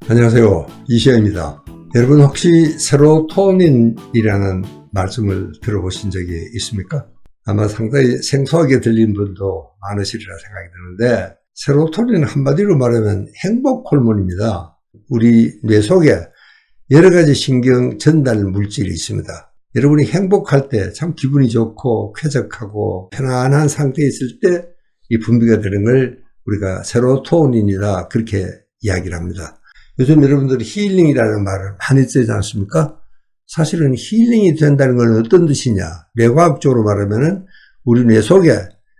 안녕하세요. 이시영입니다. 여러분 혹시 세로토닌이라는 말씀을 들어보신 적이 있습니까? 아마 상당히 생소하게 들린 분도 많으시리라 생각이 드는데, 세로토닌은 한마디로 말하면 행복 호르몬입니다. 우리 뇌 속에 여러 가지 신경 전달 물질이 있습니다. 여러분이 행복할 때 참 기분이 좋고 쾌적하고 편안한 상태에 있을 때 이 분비가 되는 걸 우리가 세로토닌이다 그렇게 이야기를 합니다. 요즘 여러분들이 힐링이라는 말을 많이 쓰지 않습니까? 사실은 힐링이 된다는 건 어떤 뜻이냐? 뇌과학적으로 말하면은 우리 뇌 속에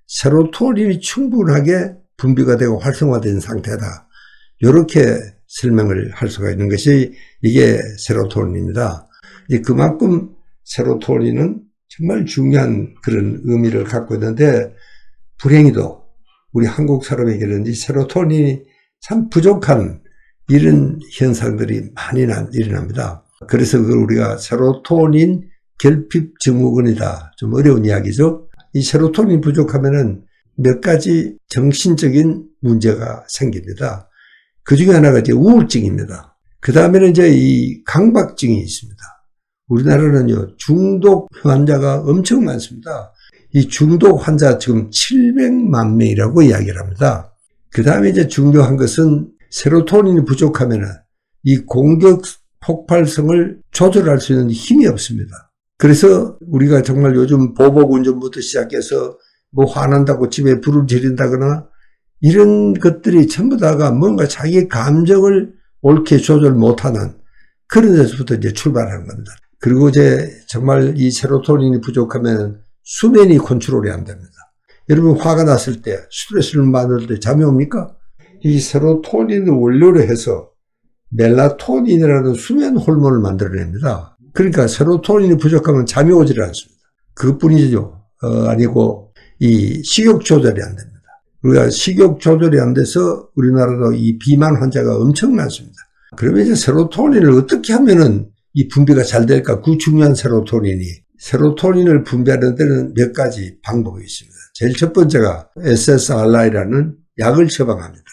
세로토닌이 충분하게 분비가 되고 활성화된 상태다. 이렇게 설명을 할 수가 있는 것이 이게 세로토닌입니다. 그만큼 세로토닌은 정말 중요한 그런 의미를 갖고 있는데, 불행히도 우리 한국 사람에게는 이 세로토닌이 참 부족한 이런 현상들이 많이 일어납니다. 그래서 그걸 우리가 세로토닌 결핍 증후군이다. 좀 어려운 이야기죠. 이 세로토닌 부족하면은 몇 가지 정신적인 문제가 생깁니다. 그 중에 하나가 이제 우울증입니다. 그 다음에는 이제 이 강박증이 있습니다. 우리나라는요, 중독 환자가 엄청 많습니다. 이 중독 환자 지금 700만 명이라고 이야기를 합니다. 그 다음에 이제 중요한 것은 세로토닌이 부족하면은 이 공격 폭발성을 조절할 수 있는 힘이 없습니다. 그래서 우리가 정말 요즘 보복 운전부터 시작해서 뭐 화난다고 집에 불을 지른다거나 이런 것들이 전부 다가 뭔가 자기의 감정을 옳게 조절 못하는 그런 데서부터 이제 출발하는 겁니다. 그리고 이제 정말 이 세로토닌이 부족하면 수면이 컨트롤이 안 됩니다. 여러분 화가 났을 때, 스트레스를 받을 때 잠이 옵니까? 이 세로토닌을 원료로 해서 멜라토닌이라는 수면 호르몬을 만들어냅니다. 그러니까 세로토닌이 부족하면 잠이 오질 않습니다. 그것뿐이죠. 아니고 이 식욕 조절이 안 됩니다. 우리가 식욕 조절이 안 돼서 우리나라도 이 비만 환자가 엄청 많습니다. 그러면 이제 세로토닌을 어떻게 하면은 이 분비가 잘 될까? 그 중요한 세로토닌을 분비하는 데는 몇 가지 방법이 있습니다. 제일 첫 번째가 SSRI라는 약을 처방합니다.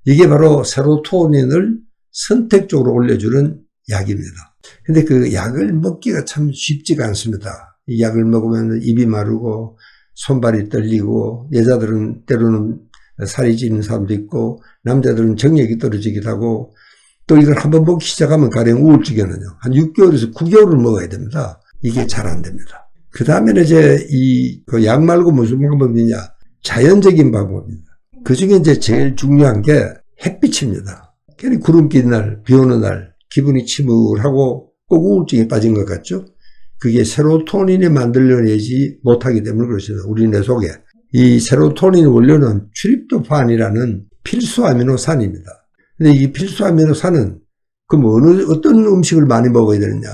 이게 바로 세로토닌을 선택적으로 올려주는 약입니다. 근데 그 약을 먹기가 참 쉽지가 않습니다. 이 약을 먹으면 입이 마르고 손발이 떨리고, 여자들은 때로는 살이 찌는 사람도 있고, 남자들은 정력이 떨어지기도 하고, 또 이걸 한번 먹기 시작하면 가령 우울증에는요, 한 6개월에서 9개월을 먹어야 됩니다. 이게 잘 안 됩니다. 그 다음에는 이제 그 약 말고 무슨 방법이냐? 자연적인 방법입니다. 그 중에 이제 제일 중요한 게 햇빛입니다. 괜히 구름 낀 날, 비 오는 날, 기분이 침울하고 꼭 우울증에 빠진 것 같죠? 그게 세로토닌이 만들어내지 못하기 때문에 그렇습니다. 우리 뇌 속에. 이 세로토닌 원료는 트립토판이라는 필수 아미노산입니다. 근데 이 필수 아미노산은 그럼 어떤 음식을 많이 먹어야 되느냐?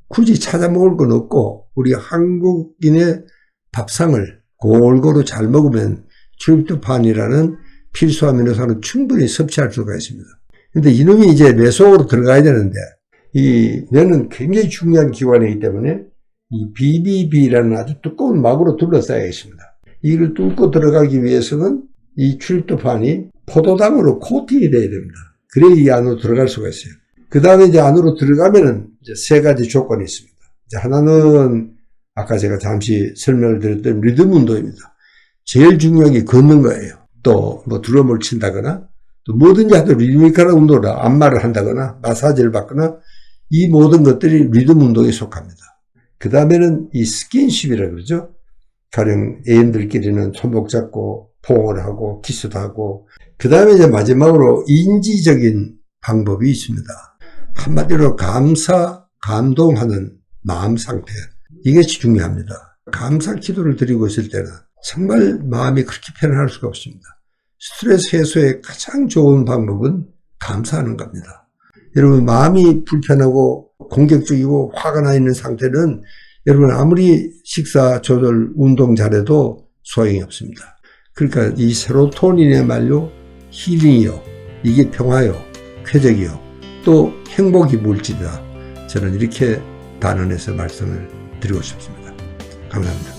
굳이 찾아 먹을 건 없고, 우리 한국인의 밥상을 골고루 잘 먹으면 트립토판이라는 필수 아미노산을 충분히 섭취할 수가 있습니다. 근데 이놈이 이제 뇌 속으로 들어가야 되는데, 이 뇌는 굉장히 중요한 기관이기 때문에 이 BBB라는 아주 두꺼운 막으로 둘러싸여 있습니다. 이걸 뚫고 들어가기 위해서는 이 트립토판이 포도당으로 코팅이 돼야 됩니다. 그래야 이 안으로 들어갈 수가 있어요. 그 다음에 이제 안으로 들어가면은 이제 세 가지 조건이 있습니다. 이제 하나는 아까 제가 잠시 설명을 드렸던 리듬 운동입니다. 제일 중요한 게 걷는 거예요. 또 뭐 드럼을 친다거나 또 뭐든지 하도 리드미컬한 운동을 안마를 한다거나 마사지를 받거나 이 모든 것들이 리듬 운동에 속합니다. 그 다음에는 이 스킨십이라고 그러죠. 가령 애인들끼리는 손목 잡고 포옹을 하고 키스도 하고, 그 다음에 이제 마지막으로 인지적인 방법이 있습니다. 한마디로 감동하는 마음 상태. 이것이 중요합니다. 감사 기도를 드리고 있을 때는 정말 마음이 그렇게 편안할 수가 없습니다. 스트레스 해소의 가장 좋은 방법은 감사하는 겁니다. 여러분 마음이 불편하고 공격적이고 화가 나 있는 상태는 여러분 아무리 식사 조절 운동 잘해도 소용이 없습니다. 그러니까 이 세로토닌이야말로 힐링이요, 이게 평화요, 쾌적이요, 또 행복이 물질이다. 저는 이렇게 단언해서 말씀을 드리고 싶습니다. 감사합니다.